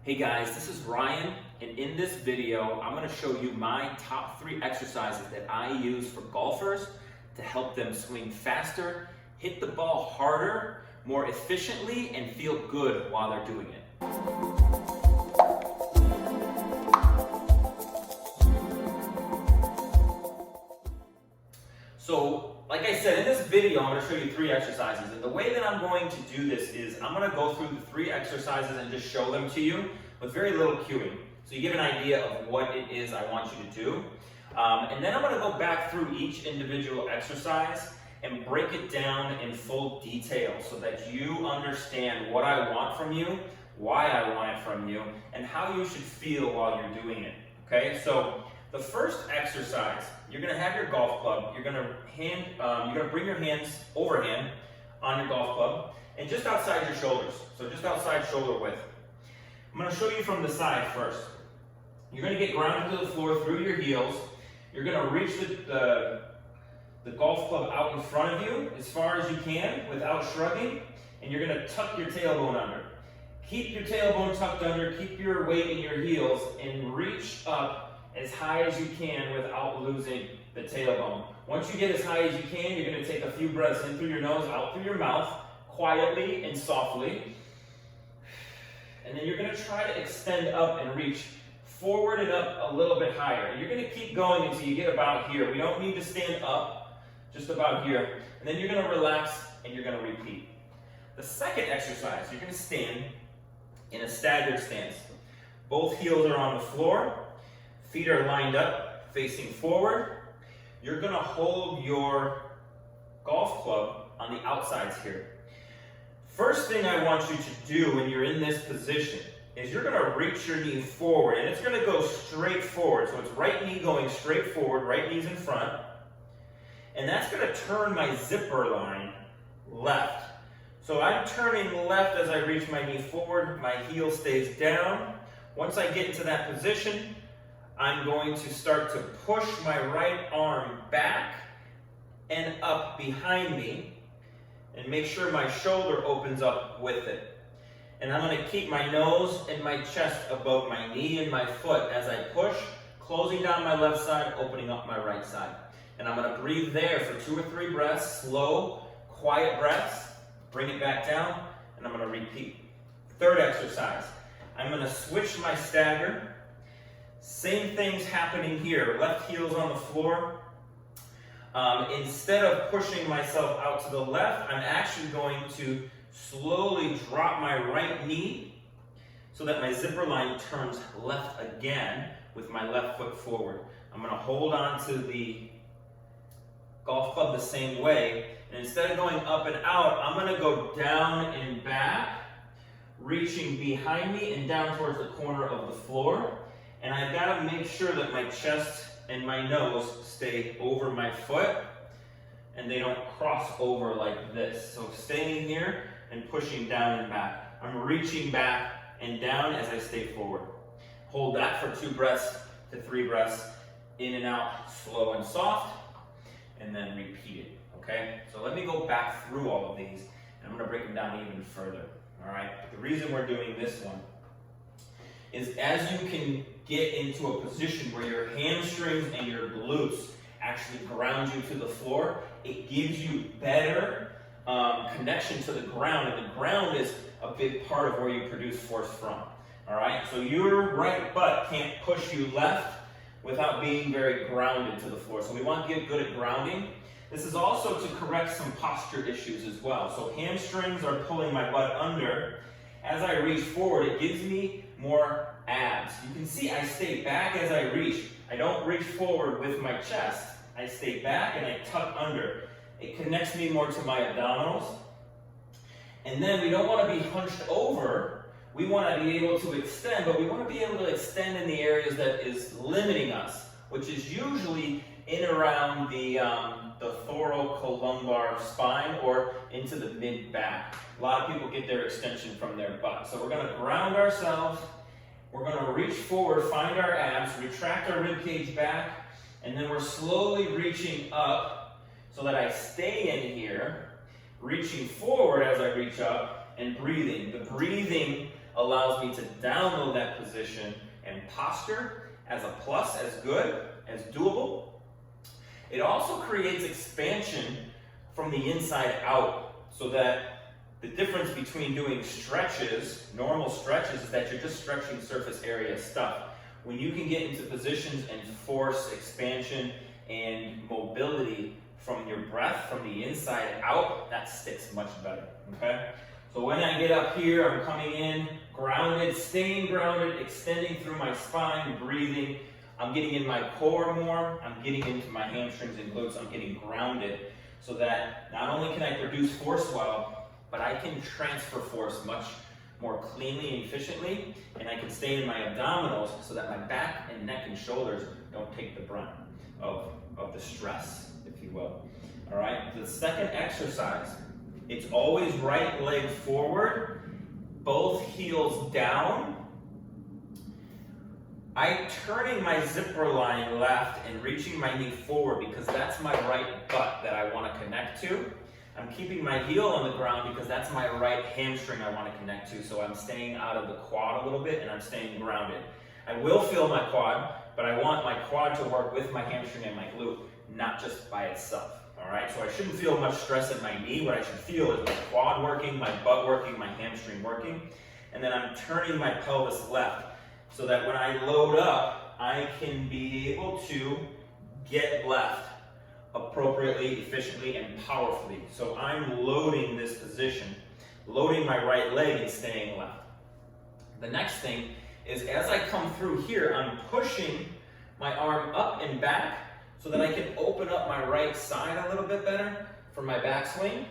Hey guys, this is Ryan, and in this video, I'm going to show you my top 3 exercises that I use for golfers to help them swing faster, hit the ball harder, more efficiently, and feel good while they're doing it. So, like I said, in this video, I'm going to show you 3 exercises. And the way that I'm going to do this is I'm going to go through the 3 exercises and just show them to you with very little cueing. So you get an idea of what it is I want you to do. And then I'm going to go back through each individual exercise and break it down in full detail so that you understand what I want from you, why I want it from you, and how you should feel while you're doing it. Okay, so the first exercise, you're going to have your golf club. You're going to bring your hands overhand on your golf club and just outside your shoulders. So just outside shoulder width. I'm going to show you from the side first. You're going to get grounded to the floor through your heels. You're going to reach the golf club out in front of you as far as you can without shrugging, and you're going to tuck your tailbone under. Keep your tailbone tucked under, keep your weight in your heels, and reach up as high as you can without losing the tailbone. Once you get as high as you can, you're going to take a few breaths in through your nose, out through your mouth, quietly and softly. And then you're going to try to extend up and reach forward and up a little bit higher. And you're going to keep going until you get about here. We don't need to stand up, just about here. And then you're going to relax and you're going to repeat. The second exercise, you're going to stand in a staggered stance. Both heels are on the floor. Feet are lined up, facing forward. You're going to hold your golf club on the outsides here. First thing I want you to do when you're in this position is you're going to reach your knee forward, and it's going to go straight forward. So it's right knee going straight forward, right knee's in front. And that's going to turn my zipper line left. So I'm turning left as I reach my knee forward. My heel stays down. Once I get into that position, I'm going to start to push my right arm back and up behind me and make sure my shoulder opens up with it. And I'm going to keep my nose and my chest above my knee and my foot as I push, closing down my left side, opening up my right side. And I'm going to breathe there for 2 or 3 breaths, slow, quiet breaths, bring it back down, and I'm going to repeat. Third exercise, I'm going to switch my stagger. Same things happening here. Left heel's on the floor. Instead of pushing myself out to the left, I'm actually going to slowly drop my right knee so that my zipper line turns left again with my left foot forward. I'm going to hold on to the golf club the same way. And instead of going up and out, I'm going to go down and back, reaching behind me and down towards the corner of the floor. And I've got to make sure that my chest and my nose stay over my foot and they don't cross over like this. So staying here and pushing down and back. I'm reaching back and down as I stay forward. Hold that for 2 breaths to 3 breaths, in and out, slow and soft, and then repeat it, okay? So let me go back through all of these, and I'm going to break them down even further, all right? The reason we're doing this one is as you can get into a position where your hamstrings and your glutes actually ground you to the floor, it gives you better connection to the ground, and the ground is a big part of where you produce force from. All right, so your right butt can't push you left without being very grounded to the floor. So we want to get good at grounding. This is also to correct some posture issues as well. So hamstrings are pulling my butt under. As I reach forward, it gives me more abs. You can see I stay back as I reach. I don't reach forward with my chest. I stay back and I tuck under. It connects me more to my abdominals. And then we don't want to be hunched over. We want to be able to extend, but we want to be able to extend in the areas that is limiting us, which is usually in around the thoracolumbar spine or into the mid-back. A lot of people get their extension from their butt. So we're going to ground ourselves. We're going to reach forward, find our abs, retract our rib cage back, and then we're slowly reaching up so that I stay in here, reaching forward as I reach up, and breathing. The breathing allows me to download that position and posture as a plus, as good, as doable. It also creates expansion from the inside out, so that the difference between doing stretches, normal stretches, is that you're just stretching surface area stuff. When you can get into positions and force expansion and mobility from your breath, from the inside out, that sticks much better, okay? So when I get up here, I'm coming in, grounded, staying grounded, extending through my spine, breathing. I'm getting in my core more, I'm getting into my hamstrings and glutes, I'm getting grounded, so that not only can I produce force well, but I can transfer force much more cleanly and efficiently, and I can stay in my abdominals so that my back and neck and shoulders don't take the brunt of the stress, if you will. All right, the second exercise, it's always right leg forward, both heels down. I'm turning my zipper line left and reaching my knee forward because that's my right butt that I want to connect to. I'm keeping my heel on the ground because that's my right hamstring I want to connect to, so I'm staying out of the quad a little bit and I'm staying grounded. I will feel my quad, but I want my quad to work with my hamstring and my glute, not just by itself. All right, so I shouldn't feel much stress in my knee. What I should feel is my quad working, my butt working, my hamstring working, and then I'm turning my pelvis left so that when I load up, I can be able to get left appropriately, efficiently, and powerfully. So I'm loading this position, loading my right leg and staying left. The next thing is, as I come through here, I'm pushing my arm up and back so that I can open up my right side a little bit better for my backswing,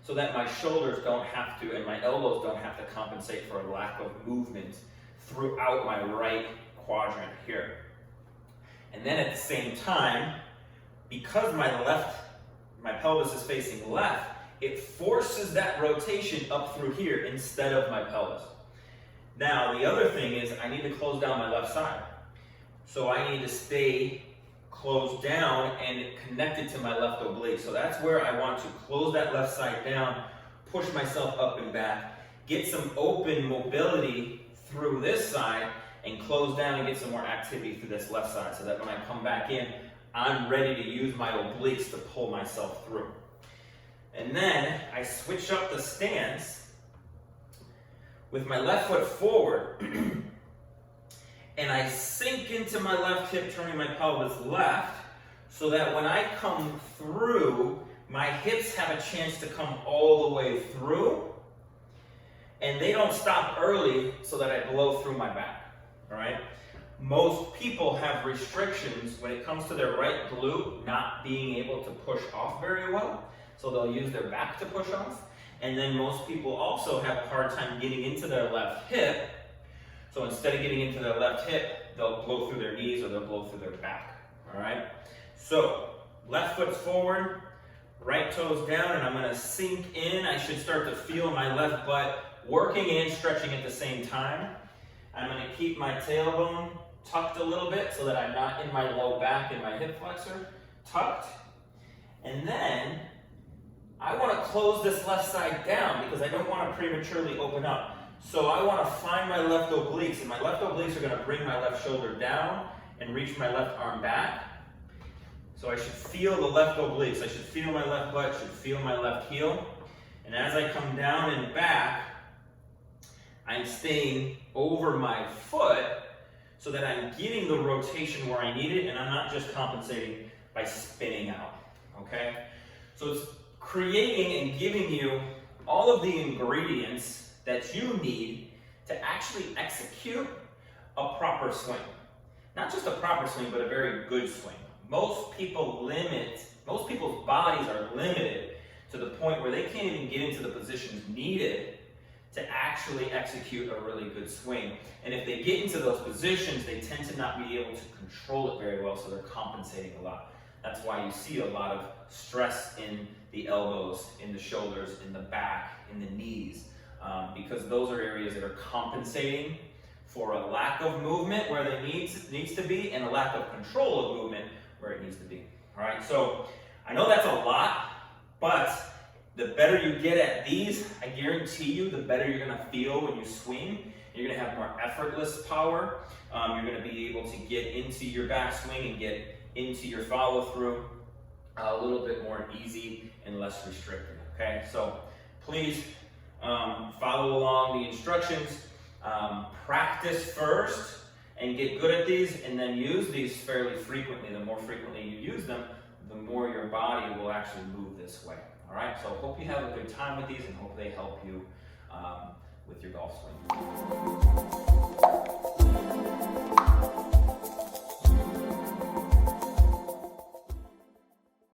so that my shoulders don't have to, and my elbows don't have to compensate for a lack of movement throughout my right quadrant here. And then at the same time, because my pelvis is facing left, it forces that rotation up through here instead of my pelvis. Now, the other thing is I need to close down my left side. So I need to stay closed down and connected to my left oblique. So that's where I want to close that left side down, push myself up and back, get some open mobility through this side, and close down and get some more activity through this left side, so that when I come back in, I'm ready to use my obliques to pull myself through. And then I switch up the stance with my left foot forward, and I sink into my left hip, turning my pelvis left, so that when I come through, my hips have a chance to come all the way through, and they don't stop early so that I blow through my back, all right? Most people have restrictions when it comes to their right glute not being able to push off very well, so they'll use their back to push off. And then most people also have a hard time getting into their left hip, so instead of getting into their left hip, they'll blow through their knees or they'll blow through their back, all right? So left foot's forward, right toes down, and I'm gonna sink in. I should start to feel my left butt working and stretching at the same time. I'm gonna keep my tailbone tucked a little bit so that I'm not in my low back and my hip flexor, tucked. And then I want to close this left side down because I don't want to prematurely open up. So I want to find my left obliques, and my left obliques are going to bring my left shoulder down and reach my left arm back. So I should feel the left obliques. I should feel my left butt, should feel my left heel. And as I come down and back, I'm staying over my foot so that I'm getting the rotation where I need it, and I'm not just compensating by spinning out, okay? So it's creating and giving you all of the ingredients that you need to actually execute a proper swing. Not just a proper swing, but a very good swing. Most people's bodies are limited to the point where they can't even get into the positions needed to actually execute a really good swing. And if they get into those positions, they tend to not be able to control it very well, so they're compensating a lot. That's why you see a lot of stress in the elbows, in the shoulders, in the back, in the knees, because those are areas that are compensating for a lack of movement where they needs to be, and a lack of control of movement where it needs to be. All right, so I know that's a lot, but the better you get at these, I guarantee you, the better you're gonna feel when you swing, You're going to have more effortless power. You're going to be able to get into your backswing and get into your follow through a little bit more easy and less restricted. Okay, so please follow along the instructions. Practice first and get good at these, and then use these fairly frequently. The more frequently you use them, the more your body will actually move this way. All right, so hope you have a good time with these and hope they help you with your golf swing.